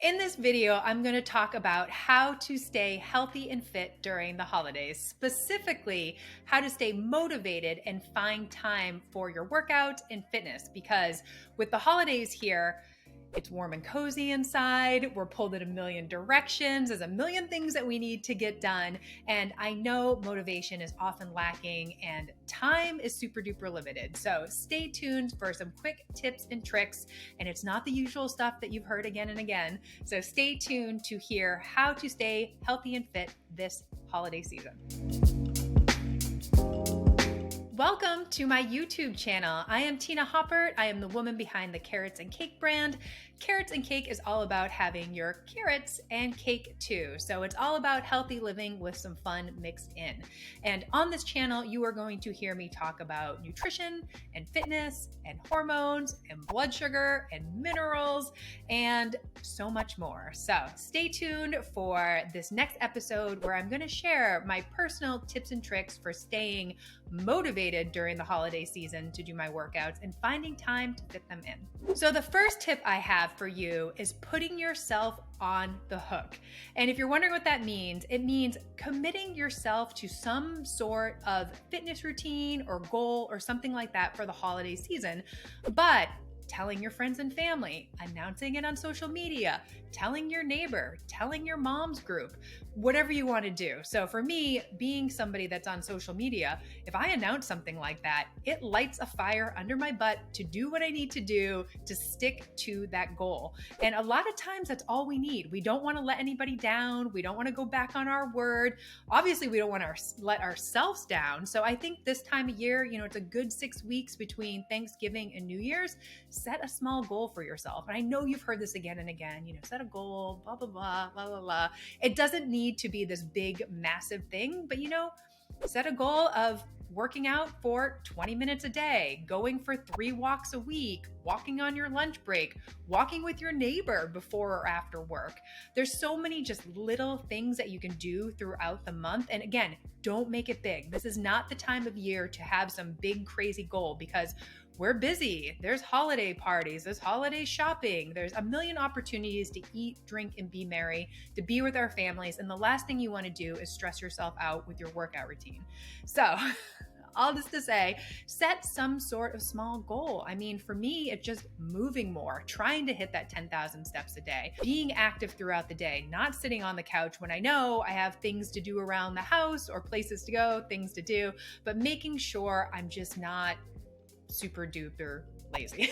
In this video, I'm going to talk about how to stay healthy and fit during the holidays, specifically how to stay motivated and find time for your workout and fitness. Because with the holidays here, it's warm and cozy inside. We're pulled in a million directions. There's a million things that we need to get done. And I know motivation is often lacking and time is super duper limited. So stay tuned for some quick tips and tricks. And it's not the usual stuff that you've heard again and again. So stay tuned to hear how to stay healthy and fit this holiday season. Welcome to my YouTube channel. I am Tina Haupert. I am the woman behind the Carrots and Cake brand. Carrots and Cake is all about having your carrots and cake too. So it's all about healthy living with some fun mixed in. And on this channel, you are going to hear me talk about nutrition and fitness and hormones and blood sugar and minerals and so much more. So stay tuned for this next episode where I'm going to share my personal tips and tricks for staying motivated during the holiday season to do my workouts and finding time to fit them in. So the first tip I have for you is putting yourself on the hook. And if you're wondering what that means, it means committing yourself to some sort of fitness routine or goal or something like that for the holiday season, but telling your friends and family, announcing it on social media, telling your neighbor, telling your mom's group, whatever you want to do. So for me, being somebody that's on social media, if I announce something like that, it lights a fire under my butt to do what I need to do to stick to that goal. And a lot of times that's all we need. We don't want to let anybody down. We don't want to go back on our word. Obviously, we don't want to let ourselves down. So I think this time of year, it's a good 6 weeks between Thanksgiving and New Year's. Set a small goal for yourself. And I know you've heard this again and again, set a goal, blah, blah, blah, blah, blah, blah. It doesn't need to be this big, massive thing, but set a goal of working out for 20 minutes a day, going for 3 walks a week, walking on your lunch break, walking with your neighbor before or after work. There's so many just little things that you can do throughout the month. And again, don't make it big. This is not the time of year to have some big, crazy goal because we're busy. There's holiday parties, there's holiday shopping, there's a million opportunities to eat, drink, and be merry, to be with our families. And the last thing you want to do is stress yourself out with your workout routine. So all this to say, set some sort of small goal. I mean, for me, it's just moving more, trying to hit that 10,000 steps a day, being active throughout the day, not sitting on the couch when I know I have things to do around the house or places to go, things to do, but making sure I'm just not super duper lazy.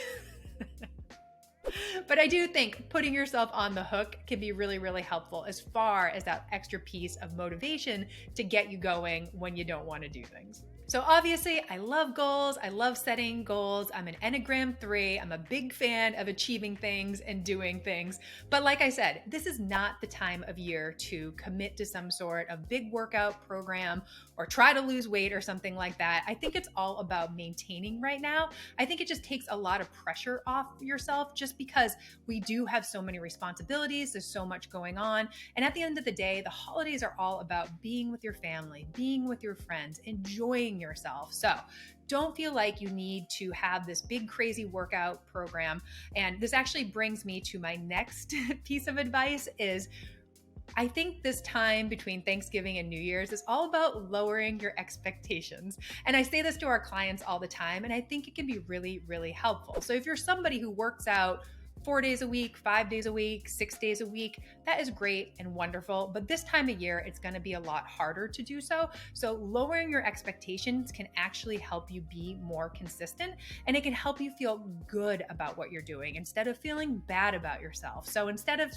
But I do think putting yourself on the hook can be really, really helpful as far as that extra piece of motivation to get you going when you don't want to do things. So obviously, I love goals. I love setting goals. I'm an Enneagram 3. I'm a big fan of achieving things and doing things. But like I said, this is not the time of year to commit to some sort of big workout program or try to lose weight or something like that. I think it's all about maintaining right now. I think it just takes a lot of pressure off yourself just because we do have so many responsibilities. There's so much going on. And at the end of the day, the holidays are all about being with your family, being with your friends, enjoying yourself. So don't feel like you need to have this big, crazy workout program. And this actually brings me to my next piece of advice is I think this time between Thanksgiving and New Year's is all about lowering your expectations. And I say this to our clients all the time, and I think it can be really, really helpful. So if you're somebody who works out 4 days a week, 5 days a week, 6 days a week, that is great and wonderful. But this time of year, it's going to be a lot harder to do so. So lowering your expectations can actually help you be more consistent, and it can help you feel good about what you're doing instead of feeling bad about yourself. So instead of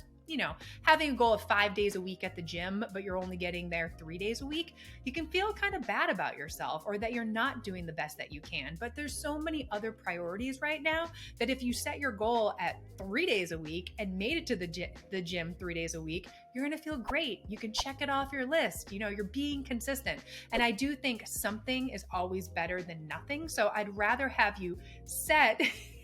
having a goal of 5 days a week at the gym, but you're only getting there 3 days a week, you can feel kind of bad about yourself or that you're not doing the best that you can. But there's so many other priorities right now that if you set your goal at 3 days a week and made it to the gym 3 days a week, you're going to feel great. You can check it off your list. You're being consistent. And I do think something is always better than nothing. So I'd rather have you set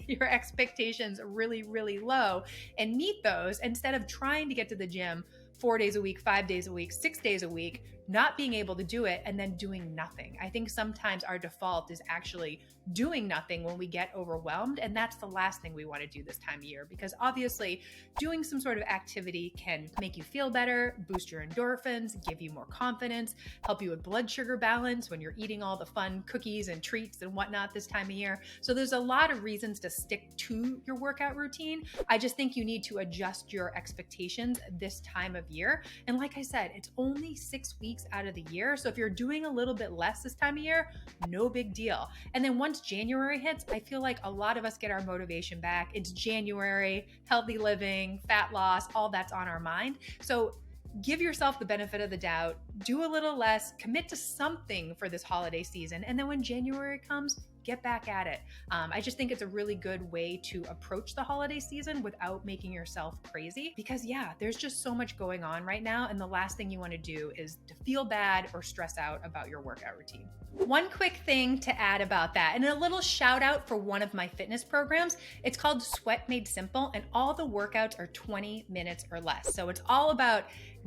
your expectations really, really low and meet those instead of trying to get to the gym 4 days a week, 5 days a week, 6 days a week, not being able to do it and then doing nothing. I think sometimes our default is actually doing nothing when we get overwhelmed. And that's the last thing we want to do this time of year, because obviously doing some sort of activity can make you feel better, boost your endorphins, give you more confidence, help you with blood sugar balance when you're eating all the fun cookies and treats and whatnot this time of year. So there's a lot of reasons to stick to your workout routine. I just think you need to adjust your expectations this time of year. And like I said, it's only 6 weeks out of the year. So if you're doing a little bit less this time of year, no big deal. And then once January hits, I feel like a lot of us get our motivation back. It's January, healthy living, fat loss, all that's on our mind. So give yourself the benefit of the doubt, do a little less, commit to something for this holiday season. And then when January comes, get back at it. I just think it's a really good way to approach the holiday season without making yourself crazy, because there's just so much going on right now. And the last thing you want to do is to feel bad or stress out about your workout routine. One quick thing to add about that, and a little shout out for one of my fitness programs. It's called SweatMadeSimple, and all the workouts are 20 minutes or less. So it's all about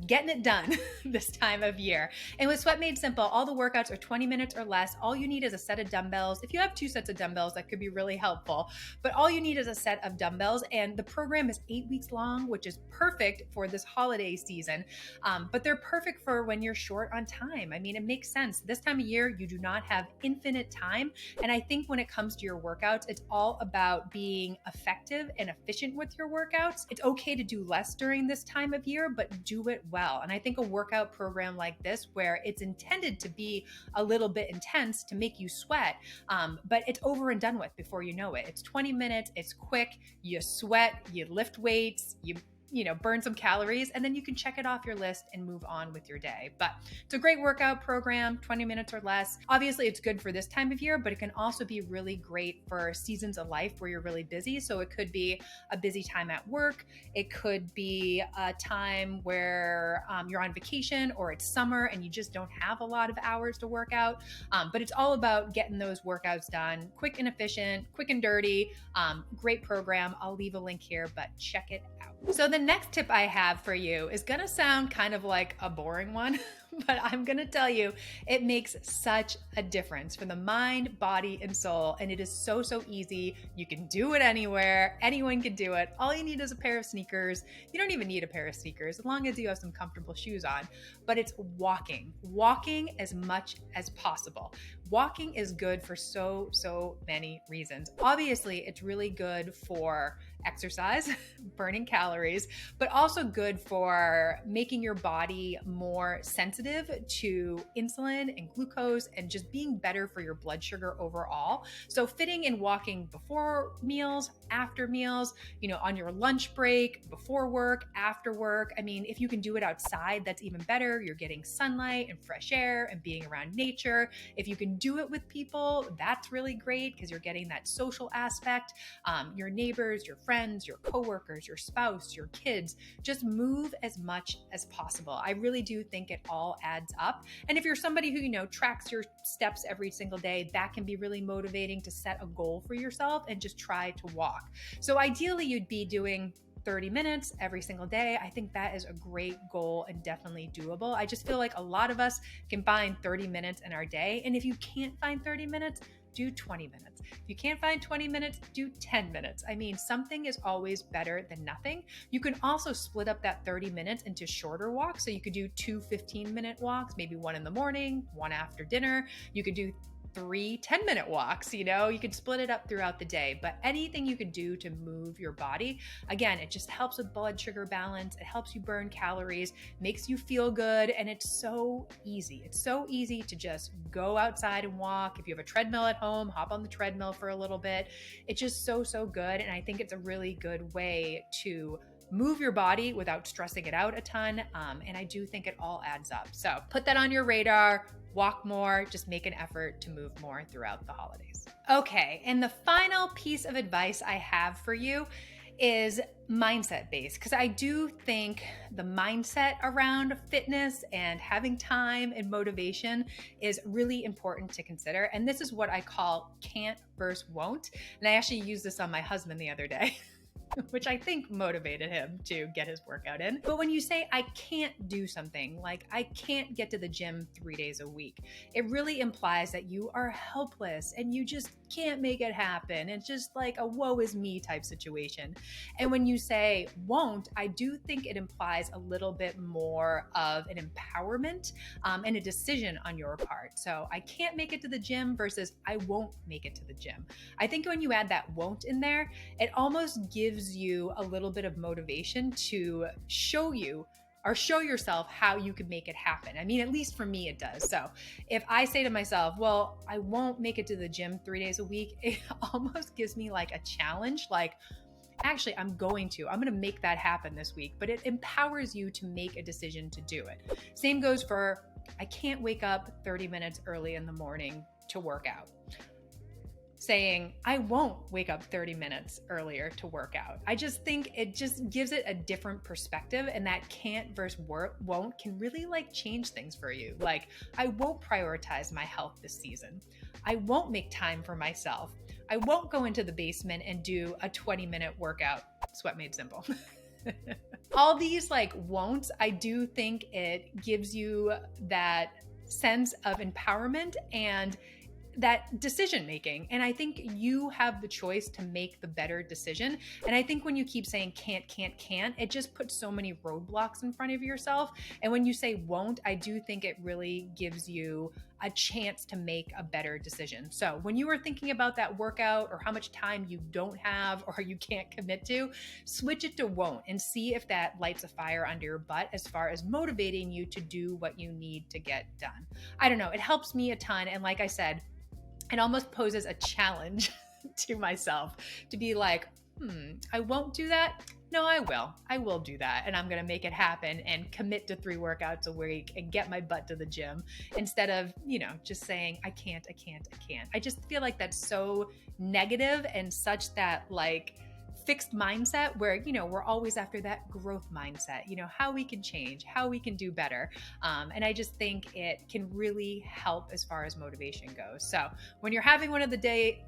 getting it done this time of year. And with SweatMadeSimple, all the workouts are 20 minutes or less. All you need is a set of dumbbells. If you have 2 sets of dumbbells, that could be really helpful. But all you need is a set of dumbbells, and the program is 8 weeks long, which is perfect for this holiday season. But they're perfect for when you're short on time. I mean, it makes sense. This time of year, you do not have infinite time. And I think when it comes to your workouts, it's all about being effective and efficient with your workouts. It's okay to do less during this time of year, but do it well. And I think a workout program like this, where it's intended to be a little bit intense to make you sweat, but it's over and done with before you know it. It's 20 minutes, it's quick, you sweat, you lift weights, you burn some calories, and then you can check it off your list and move on with your day. But it's a great workout program, 20 minutes or less. Obviously, it's good for this time of year, but it can also be really great for seasons of life where you're really busy. So it could be a busy time at work. It could be a time where you're on vacation, or it's summer and you just don't have a lot of hours to work out. But it's all about getting those workouts done quick and efficient, quick and dirty. Great program. I'll leave a link here, but check it out. So the next tip I have for you is going to sound kind of like a boring one, but I'm going to tell you it makes such a difference for the mind, body, and soul. And it is so, so easy. You can do it anywhere. Anyone can do it. All you need is a pair of sneakers. You don't even need a pair of sneakers as long as you have some comfortable shoes on. But it's walking as much as possible. Walking is good for so, so many reasons. Obviously, it's really good for exercise, burning calories, but also good for making your body more sensitive to insulin and glucose and just being better for your blood sugar overall. So fitting in walking before meals, after meals, on your lunch break, before work, after work. I mean, if you can do it outside, that's even better. You're getting sunlight and fresh air and being around nature. If you can do it with people, that's really great because you're getting that social aspect. Your neighbors, your friends, your coworkers, your spouse, your kids, just move as much as possible. I really do think it all adds up. And if you're somebody who, tracks your steps every single day, that can be really motivating to set a goal for yourself and just try to walk. So ideally, you'd be doing 30 minutes every single day. I think that is a great goal and definitely doable. I just feel like a lot of us can find 30 minutes in our day. And if you can't find 30 minutes, do 20 minutes. If you can't find 20 minutes, do 10 minutes. I mean, something is always better than nothing. You can also split up that 30 minutes into shorter walks. So you could do 2 15-minute walks, maybe one in the morning, one after dinner. You could do 3 10-minute walks, you could split it up throughout the day, but anything you could do to move your body, again, it just helps with blood sugar balance. It helps you burn calories, makes you feel good. And it's so easy. It's so easy to just go outside and walk. If you have a treadmill at home, hop on the treadmill for a little bit. It's just so, so good. And I think it's a really good way to move your body without stressing it out a ton. And I do think it all adds up. So put that on your radar, walk more, just make an effort to move more throughout the holidays. Okay, and the final piece of advice I have for you is mindset based, because I do think the mindset around fitness and having time and motivation is really important to consider. And this is what I call can't versus won't. And I actually used this on my husband the other day. which I think motivated him to get his workout in. But when you say, I can't do something, like I can't get to the gym 3 days a week, it really implies that you are helpless and you just can't make it happen. It's just like a woe is me type situation. And when you say won't, I do think it implies a little bit more of an empowerment and a decision on your part. So I can't make it to the gym versus I won't make it to the gym. I think when you add that won't in there, it almost gives you a little bit of motivation to show yourself how you could make it happen. I mean, at least for me, it does. So if I say to myself, well, I won't make it to the gym 3 days a week, it almost gives me like a challenge, like, actually, I'm going to make that happen this week, but it empowers you to make a decision to do it. Same goes for, I can't wake up 30 minutes early in the morning to work out. Saying, I won't wake up 30 minutes earlier to work out. I just think it just gives it a different perspective, and that can't versus won't can really like change things for you. Like, I won't prioritize my health this season. I won't make time for myself. I won't go into the basement and do a 20-minute workout. SweatMadeSimple. All these like won'ts, I do think it gives you that sense of empowerment and that decision making. And I think you have the choice to make the better decision. And I think when you keep saying can't, it just puts so many roadblocks in front of yourself. And when you say won't, I do think it really gives you a chance to make a better decision. So when you are thinking about that workout or how much time you don't have or you can't commit to, switch it to won't and see if that lights a fire under your butt as far as motivating you to do what you need to get done. I don't know. It helps me a ton. And like I said, it almost poses a challenge to myself to be like, I won't do that. No, I will. I will do that. And I'm going to make it happen and commit to 3 workouts a week and get my butt to the gym instead of, just saying, I can't. I just feel like that's so negative and such that like fixed mindset where, we're always after that growth mindset, how we can change, how we can do better. And I just think it can really help as far as motivation goes. So when you're having one of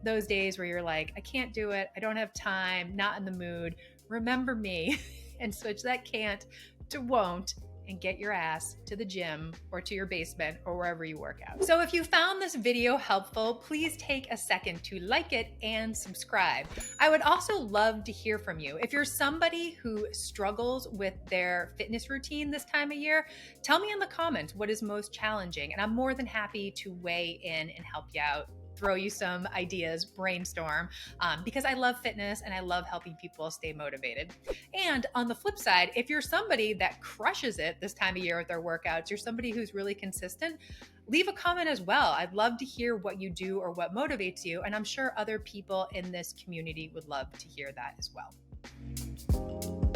those days where you're like, I can't do it, I don't have time, not in the mood, remember me and switch that can't to won't and get your ass to the gym or to your basement or wherever you work out. So if you found this video helpful, please take a second to like it and subscribe. I would also love to hear from you. If you're somebody who struggles with their fitness routine this time of year, tell me in the comments what is most challenging, and I'm more than happy to weigh in and help you out, throw you some ideas, brainstorm, because I love fitness and I love helping people stay motivated. And on the flip side, if you're somebody that crushes it this time of year with their workouts, you're somebody who's really consistent, leave a comment as well. I'd love to hear what you do or what motivates you. And I'm sure other people in this community would love to hear that as well.